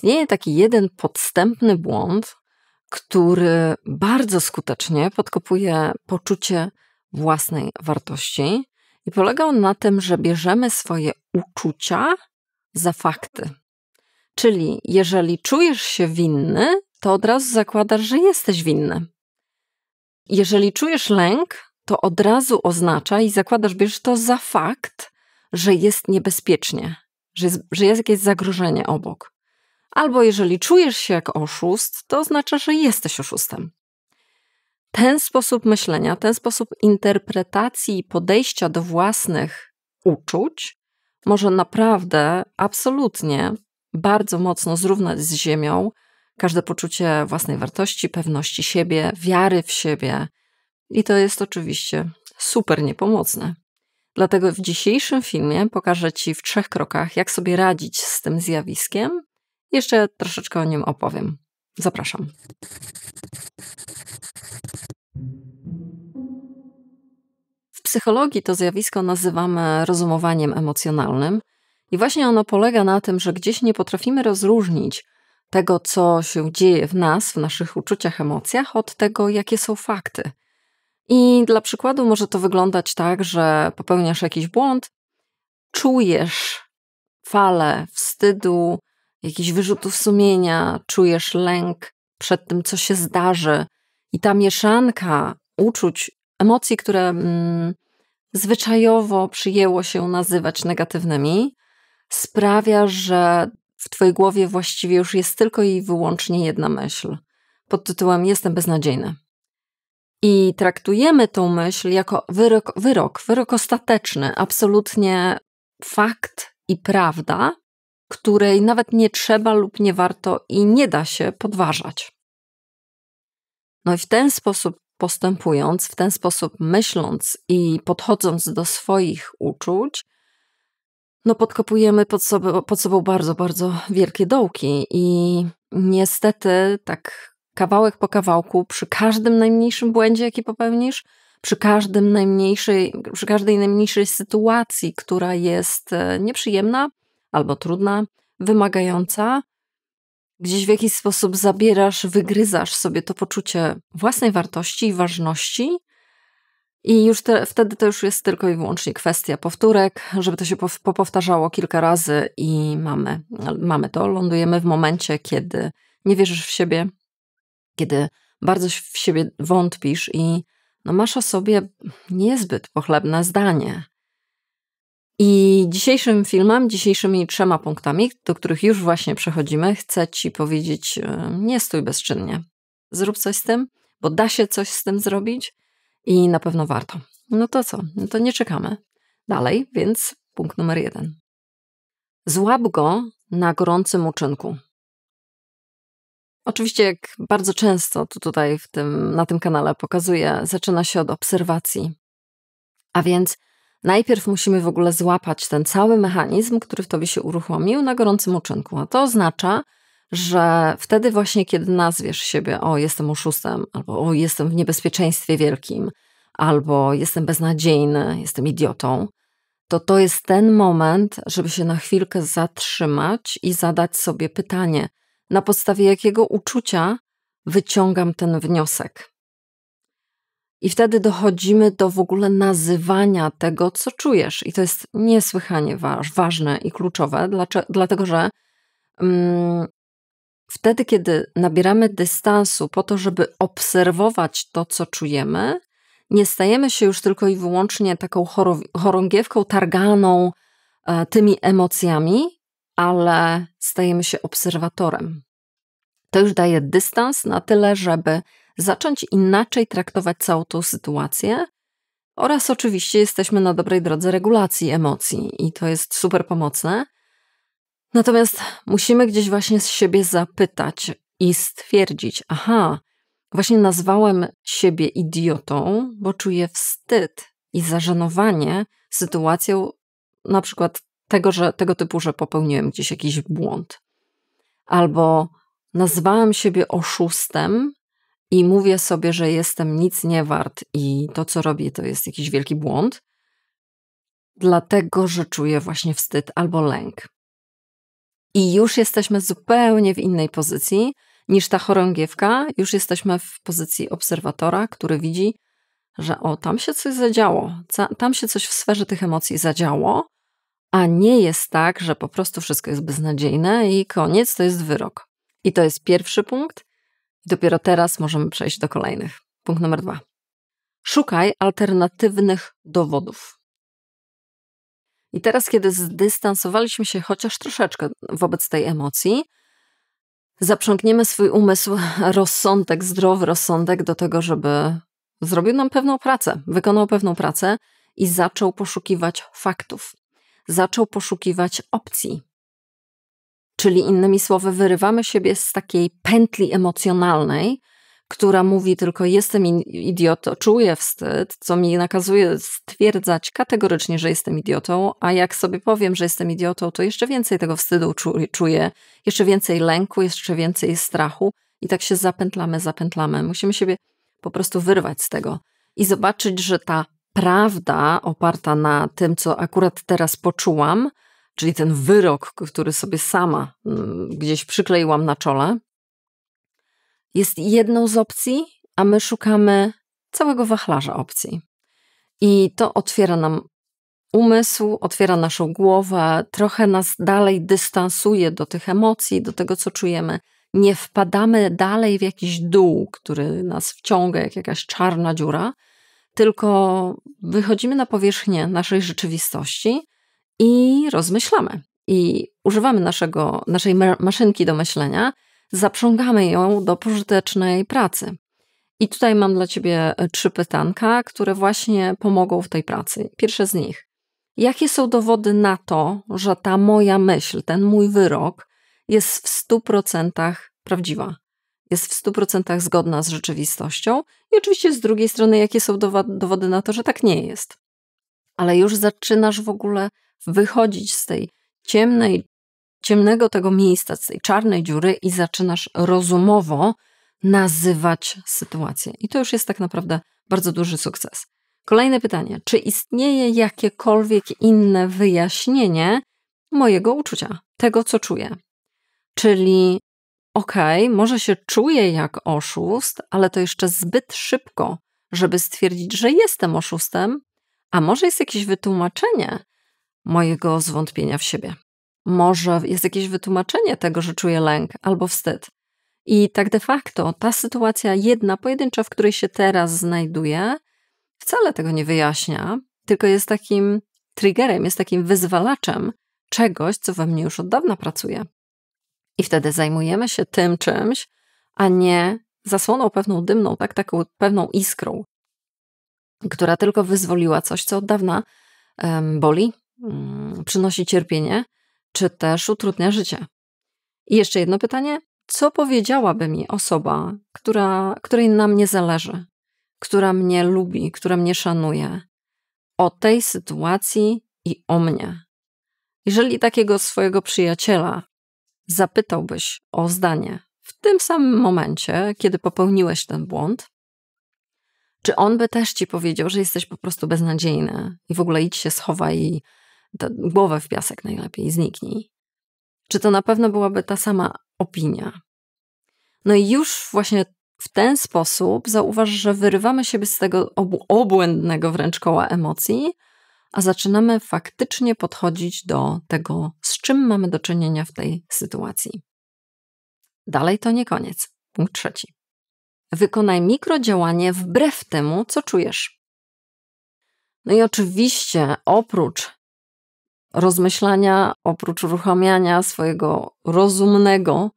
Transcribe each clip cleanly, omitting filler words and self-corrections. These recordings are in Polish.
istnieje taki jeden podstępny błąd, który bardzo skutecznie podkopuje poczucie własnej wartości i polega on na tym, że bierzemy swoje uczucia za fakty. Czyli jeżeli czujesz się winny, to od razu zakładasz, że jesteś winny. Jeżeli czujesz lęk, to od razu oznacza i zakładasz, bierzesz to za fakt, że jest niebezpiecznie, że jest jakieś zagrożenie obok. Albo jeżeli czujesz się jak oszust, to oznacza, że jesteś oszustem. Ten sposób myślenia, ten sposób interpretacji i podejścia do własnych uczuć może naprawdę, absolutnie, bardzo mocno zrównać z ziemią każde poczucie własnej wartości, pewności siebie, wiary w siebie. I to jest oczywiście super niepomocne. Dlatego w dzisiejszym filmie pokażę Ci w 3 krokach, jak sobie radzić z tym zjawiskiem. Jeszcze troszeczkę o nim opowiem. Zapraszam. W psychologii to zjawisko nazywamy rozumowaniem emocjonalnym i właśnie ono polega na tym, że gdzieś nie potrafimy rozróżnić tego, co się dzieje w nas, w naszych uczuciach, emocjach, od tego, jakie są fakty. I dla przykładu może to wyglądać tak, że popełniasz jakiś błąd, czujesz falę wstydu, jakichś wyrzutów sumienia, czujesz lęk przed tym, co się zdarzy. I ta mieszanka uczuć, emocji, które zwyczajowo przyjęło się nazywać negatywnymi, sprawia, że w twojej głowie właściwie już jest tylko i wyłącznie jedna myśl pod tytułem jestem beznadziejny. I traktujemy tą myśl jako wyrok ostateczny, absolutnie fakt i prawda, której nawet nie trzeba lub nie warto i nie da się podważać. No i w ten sposób postępując, w ten sposób myśląc i podchodząc do swoich uczuć, no podkopujemy pod sobą bardzo, bardzo wielkie dołki i niestety tak kawałek po kawałku, przy każdym najmniejszym błędzie, jaki popełnisz, przy każdej najmniejszej sytuacji, która jest nieprzyjemna albo trudna, wymagająca, gdzieś w jakiś sposób zabierasz, wygryzasz sobie to poczucie własnej wartości i ważności i już wtedy to już jest tylko i wyłącznie kwestia powtórek, żeby to się popowtarzało kilka razy i mamy to. Lądujemy w momencie, kiedy nie wierzysz w siebie, kiedy bardzo w siebie wątpisz i masz o sobie niezbyt pochlebne zdanie. I dzisiejszym filmem, dzisiejszymi 3 punktami, do których już właśnie przechodzimy, chcę Ci powiedzieć, nie stój bezczynnie. Zrób coś z tym, bo da się coś z tym zrobić i na pewno warto. No to co? No to nie czekamy dalej, więc punkt numer 1. Złap go na gorącym uczynku. Oczywiście, jak bardzo często tutaj na tym kanale pokazuję, zaczyna się od obserwacji. A więc najpierw musimy w ogóle złapać ten cały mechanizm, który w tobie się uruchomił na gorącym uczynku. A to oznacza, że wtedy właśnie, kiedy nazwiesz siebie, o jestem oszustem, albo o jestem w niebezpieczeństwie wielkim, albo jestem beznadziejny, jestem idiotą, to jest ten moment, żeby się na chwilkę zatrzymać i zadać sobie pytanie, na podstawie jakiego uczucia wyciągam ten wniosek. I wtedy dochodzimy do w ogóle nazywania tego, co czujesz. I to jest niesłychanie ważne i kluczowe, dlatego że wtedy, kiedy nabieramy dystansu po to, żeby obserwować to, co czujemy, nie stajemy się już tylko i wyłącznie taką chorągiewką targaną tymi emocjami, ale stajemy się obserwatorem. To już daje dystans na tyle, żeby zacząć inaczej traktować całą tą sytuację oraz oczywiście jesteśmy na dobrej drodze regulacji emocji i to jest super pomocne. Natomiast musimy gdzieś właśnie z siebie zapytać i stwierdzić, właśnie nazwałem siebie idiotą, bo czuję wstyd i zażenowanie sytuacją na przykład tego typu, że popełniłem gdzieś jakiś błąd. Albo nazwałem siebie oszustem i mówię sobie, że jestem nic nie wart i to, co robię, to jest jakiś wielki błąd, dlatego, że czuję właśnie wstyd albo lęk. I już jesteśmy zupełnie w innej pozycji niż ta chorągiewka. Już jesteśmy w pozycji obserwatora, który widzi, że tam się coś zadziało, tam się coś w sferze tych emocji zadziało, a nie jest tak, że po prostu wszystko jest beznadziejne i koniec, to jest wyrok. I to jest pierwszy punkt. I dopiero teraz możemy przejść do kolejnych. Punkt numer 2. Szukaj alternatywnych dowodów. I teraz, kiedy zdystansowaliśmy się chociaż troszeczkę wobec tej emocji, zaprzągniemy swój umysł, rozsądek, zdrowy rozsądek do tego, żeby zrobił nam pewną pracę, wykonał pewną pracę i zaczął poszukiwać faktów. Zaczął poszukiwać opcji. Czyli innymi słowy, wyrywamy siebie z takiej pętli emocjonalnej, która mówi tylko jestem idiotą, czuję wstyd, co mi nakazuje stwierdzać kategorycznie, że jestem idiotą, a jak sobie powiem, że jestem idiotą, to jeszcze więcej tego wstydu czuję, jeszcze więcej lęku, jeszcze więcej strachu i tak się zapętlamy. Musimy siebie po prostu wyrwać z tego i zobaczyć, że ta prawda oparta na tym, co akurat teraz poczułam, czyli ten wyrok, który sobie sama gdzieś przykleiłam na czole, jest jedną z opcji, a my szukamy całego wachlarza opcji. I to otwiera nam umysł, otwiera naszą głowę, trochę nas dalej dystansuje do tych emocji, do tego, co czujemy. Nie wpadamy dalej w jakiś dół, który nas wciąga, jak jakaś czarna dziura, tylko wychodzimy na powierzchnię naszej rzeczywistości i rozmyślamy. I używamy naszej maszynki do myślenia, zaprzągamy ją do pożytecznej pracy. I tutaj mam dla Ciebie 3 pytanka, które właśnie pomogą w tej pracy. Pierwsze z nich. Jakie są dowody na to, że ta moja myśl, ten mój wyrok jest w 100% prawdziwa? Jest w 100% zgodna z rzeczywistością? I oczywiście z drugiej strony, jakie są dowody na to, że tak nie jest? Ale już zaczynasz w ogóle wychodzić z tej ciemnego tego miejsca, z tej czarnej dziury i zaczynasz rozumowo nazywać sytuację. I to już jest tak naprawdę bardzo duży sukces. Kolejne pytanie. Czy istnieje jakiekolwiek inne wyjaśnienie mojego uczucia, tego co czuję? Czyli może się czuję jak oszust, ale to jeszcze zbyt szybko, żeby stwierdzić, że jestem oszustem, a może jest jakieś wytłumaczenie mojego zwątpienia w siebie. Może jest jakieś wytłumaczenie tego, że czuję lęk albo wstyd. I tak de facto ta sytuacja jedna, pojedyncza, w której się teraz znajduję, wcale tego nie wyjaśnia, tylko jest takim triggerem, jest takim wyzwalaczem czegoś, co we mnie już od dawna pracuje. I wtedy zajmujemy się tym czymś, a nie zasłoną pewną dymną, taką pewną iskrą, która tylko wyzwoliła coś, co od dawna boli, przynosi cierpienie, czy też utrudnia życie. I jeszcze jedno pytanie. Co powiedziałaby mi osoba, której na mnie zależy, która mnie lubi, która mnie szanuje, o tej sytuacji i o mnie? Jeżeli takiego swojego przyjaciela zapytałbyś o zdanie w tym samym momencie, kiedy popełniłeś ten błąd, czy on by też ci powiedział, że jesteś po prostu beznadziejny i w ogóle idź się schowaj i głowę w piasek najlepiej, zniknij? Czy to na pewno byłaby ta sama opinia? No i już właśnie w ten sposób zauważ, że wyrywamy siebie z tego obłędnego wręcz koła emocji, a zaczynamy faktycznie podchodzić do tego, z czym mamy do czynienia w tej sytuacji. Dalej to nie koniec. Punkt 3. Wykonaj mikrodziałanie wbrew temu, co czujesz. No i oczywiście oprócz rozmyślania, oprócz uruchamiania swojego rozumnego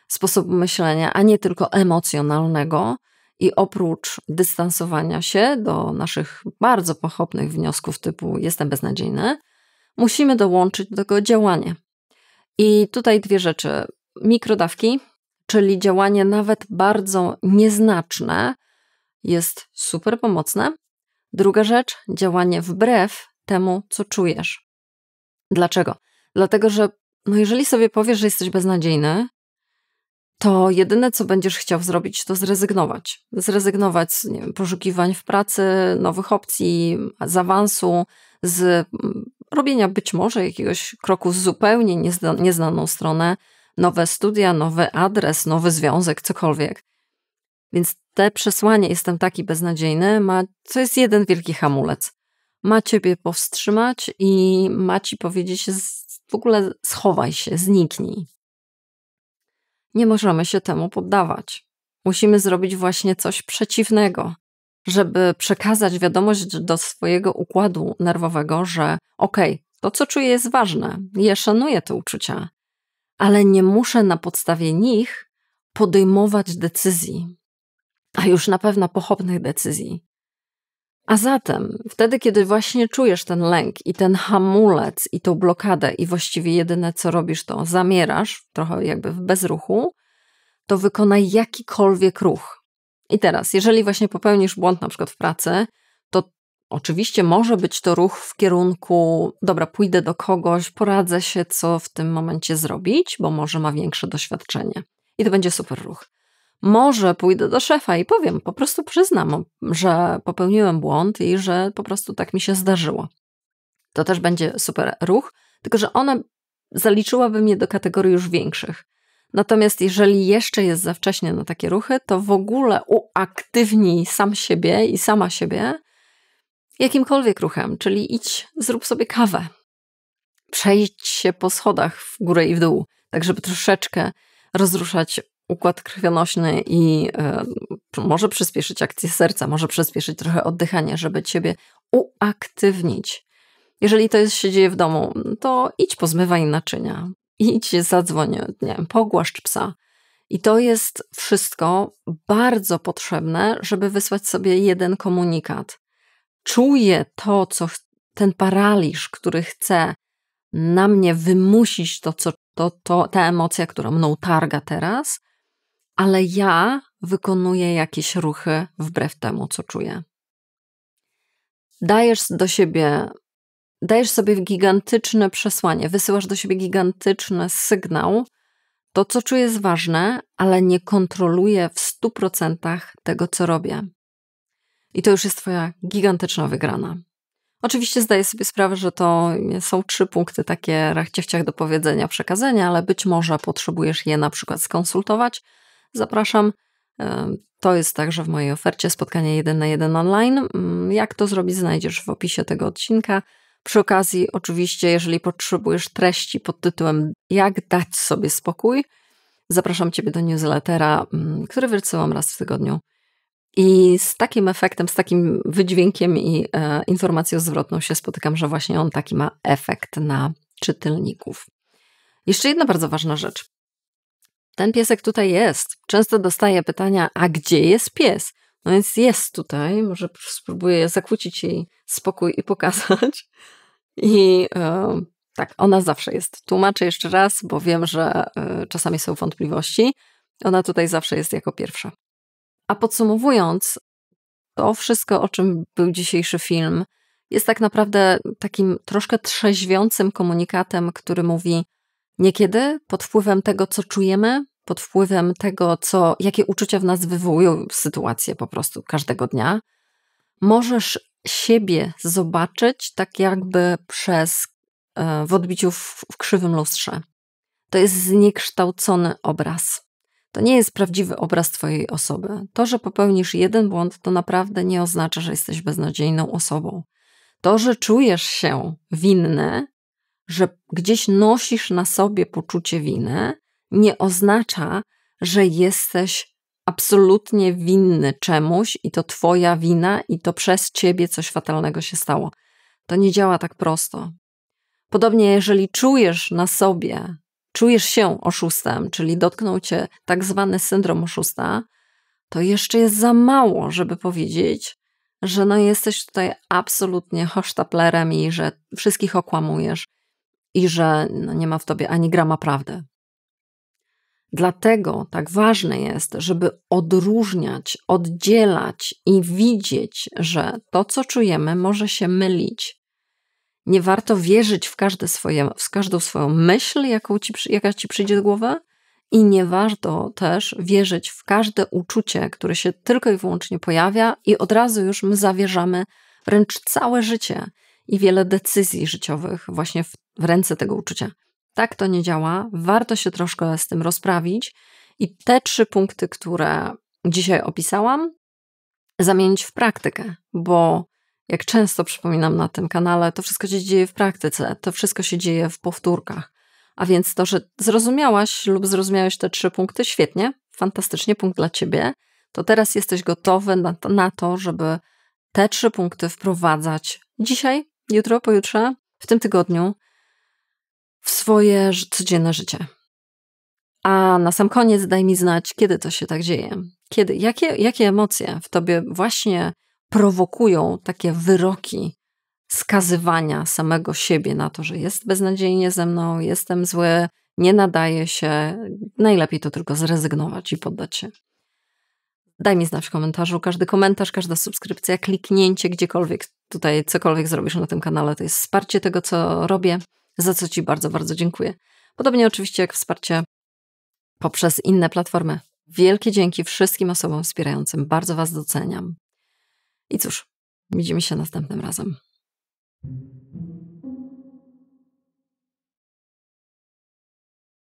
sposobu myślenia, a nie tylko emocjonalnego i oprócz dystansowania się do naszych bardzo pochopnych wniosków typu jestem beznadziejny, musimy dołączyć do tego działanie. I tutaj 2 rzeczy. Mikrodawki, czyli działanie nawet bardzo nieznaczne, jest super pomocne. Druga rzecz, działanie wbrew temu, co czujesz. Dlaczego? Dlatego, że jeżeli sobie powiesz, że jesteś beznadziejny, to jedyne, co będziesz chciał zrobić, to zrezygnować. Zrezygnować z poszukiwań w pracy, nowych opcji, z awansu, z robienia być może jakiegoś kroku w zupełnie nieznaną stronę, nowe studia, nowy adres, nowy związek, cokolwiek. Więc te przesłanie jestem taki beznadziejny, to jest jeden wielki hamulec. Ma ciebie powstrzymać i ma ci powiedzieć w ogóle schowaj się, zniknij. Nie możemy się temu poddawać. Musimy zrobić właśnie coś przeciwnego, żeby przekazać wiadomość do swojego układu nerwowego, że okej, to co czuję jest ważne, ja szanuję te uczucia, ale nie muszę na podstawie nich podejmować decyzji, a już na pewno pochopnych decyzji. A zatem, wtedy, kiedy właśnie czujesz ten lęk i ten hamulec i tą blokadę i właściwie jedyne co robisz to zamierasz, trochę jakby w bezruchu, to wykonaj jakikolwiek ruch. I teraz, jeżeli właśnie popełnisz błąd na przykład w pracy, to oczywiście może być to ruch w kierunku dobra, pójdę do kogoś, poradzę się, co w tym momencie zrobić, bo może ma większe doświadczenie. I to będzie super ruch. Może pójdę do szefa i powiem, po prostu przyznam, że popełniłem błąd i że po prostu tak mi się zdarzyło. To też będzie super ruch, tylko że ona zaliczyłaby mnie do kategorii już większych. Natomiast jeżeli jeszcze jest za wcześnie na takie ruchy, to w ogóle uaktywnij sam siebie i sama siebie jakimkolwiek ruchem, czyli idź, zrób sobie kawę. Przejdź się po schodach w górę i w dół, tak żeby troszeczkę rozruszać układ krwionośny i może przyspieszyć akcję serca, może przyspieszyć trochę oddychanie, żeby ciebie uaktywnić. Jeżeli to się dzieje w domu, to idź pozmywaj naczynia, idź zadzwoń, nie wiem, pogłaszcz psa. I to jest wszystko bardzo potrzebne, żeby wysłać sobie jeden komunikat. Czuję to, co ten paraliż, który chce na mnie wymusić ta emocja, która mną targa teraz, ale ja wykonuję jakieś ruchy wbrew temu, co czuję. Dajesz sobie gigantyczne przesłanie, wysyłasz do siebie gigantyczny sygnał. To, co czuję, jest ważne, ale nie kontroluję w 100% tego, co robię. I to już jest twoja gigantyczna wygrana. Oczywiście zdaję sobie sprawę, że to są 3 punkty takie rachciechciach do powiedzenia, przekazania, ale być może potrzebujesz je na przykład skonsultować. Zapraszam. To jest także w mojej ofercie spotkanie 1 na 1 online. Jak to zrobić, znajdziesz w opisie tego odcinka. Przy okazji, oczywiście, jeżeli potrzebujesz treści pod tytułem Jak dać sobie spokój, zapraszam ciebie do newslettera, który wysyłam raz w tygodniu. I z takim efektem, z takim wydźwiękiem i informacją zwrotną się spotykam, że właśnie on taki ma efekt na czytelników. Jeszcze jedna bardzo ważna rzecz. Ten piesek tutaj jest. Często dostaję pytania, a gdzie jest pies? No więc jest tutaj, może spróbuję zakłócić jej spokój i pokazać. I tak, ona zawsze jest. Tłumaczę jeszcze raz, bo wiem, że czasami są wątpliwości. Ona tutaj zawsze jest jako pierwsza. A podsumowując, to wszystko, o czym był dzisiejszy film, jest tak naprawdę takim troszkę trzeźwiącym komunikatem, który mówi niekiedy pod wpływem tego, co czujemy, pod wpływem tego, jakie uczucia w nas wywołują sytuacje po prostu każdego dnia, możesz siebie zobaczyć tak jakby w odbiciu w krzywym lustrze. To jest zniekształcony obraz. To nie jest prawdziwy obraz twojej osoby. To, że popełnisz jeden błąd, to naprawdę nie oznacza, że jesteś beznadziejną osobą. To, że czujesz się winny, że gdzieś nosisz na sobie poczucie winy, nie oznacza, że jesteś absolutnie winny czemuś i to twoja wina i to przez ciebie coś fatalnego się stało. To nie działa tak prosto. Podobnie, jeżeli czujesz się oszustem, czyli dotknął cię tak zwany syndrom oszusta, to jeszcze jest za mało, żeby powiedzieć, że jesteś tutaj absolutnie hochsztaplerem i że wszystkich okłamujesz i że nie ma w tobie ani grama prawdy. Dlatego tak ważne jest, żeby odróżniać, oddzielać i widzieć, że to, co czujemy, może się mylić. Nie warto wierzyć w każdą swoją myśl, jaka ci przyjdzie do głowy, i nie warto też wierzyć w każde uczucie, które się tylko i wyłącznie pojawia i od razu już my zawierzamy wręcz całe życie. i wiele decyzji życiowych właśnie w ręce tego uczucia. Tak to nie działa, warto się troszkę z tym rozprawić i te 3 punkty, które dzisiaj opisałam, zamienić w praktykę, bo jak często przypominam na tym kanale, to wszystko się dzieje w praktyce, to wszystko się dzieje w powtórkach. A więc to, że zrozumiałaś lub zrozumiałeś te 3 punkty, świetnie, fantastycznie, punkt dla ciebie, to teraz jesteś gotowy na to, żeby te 3 punkty wprowadzać dzisiaj, jutro, pojutrze, w tym tygodniu w swoje codzienne życie. A na sam koniec daj mi znać, kiedy to się tak dzieje. Kiedy, jakie emocje w tobie właśnie prowokują takie wyroki skazywania samego siebie na to, że jest beznadziejnie ze mną, jestem zły, nie nadaje się. Najlepiej to tylko zrezygnować i poddać się. Daj mi znać w komentarzu. Każdy komentarz, każda subskrypcja, kliknięcie gdziekolwiek tutaj, cokolwiek zrobisz na tym kanale, to jest wsparcie tego, co robię, za co ci bardzo, bardzo dziękuję. Podobnie oczywiście jak wsparcie poprzez inne platformy. Wielkie dzięki wszystkim osobom wspierającym. Bardzo was doceniam. I cóż, widzimy się następnym razem.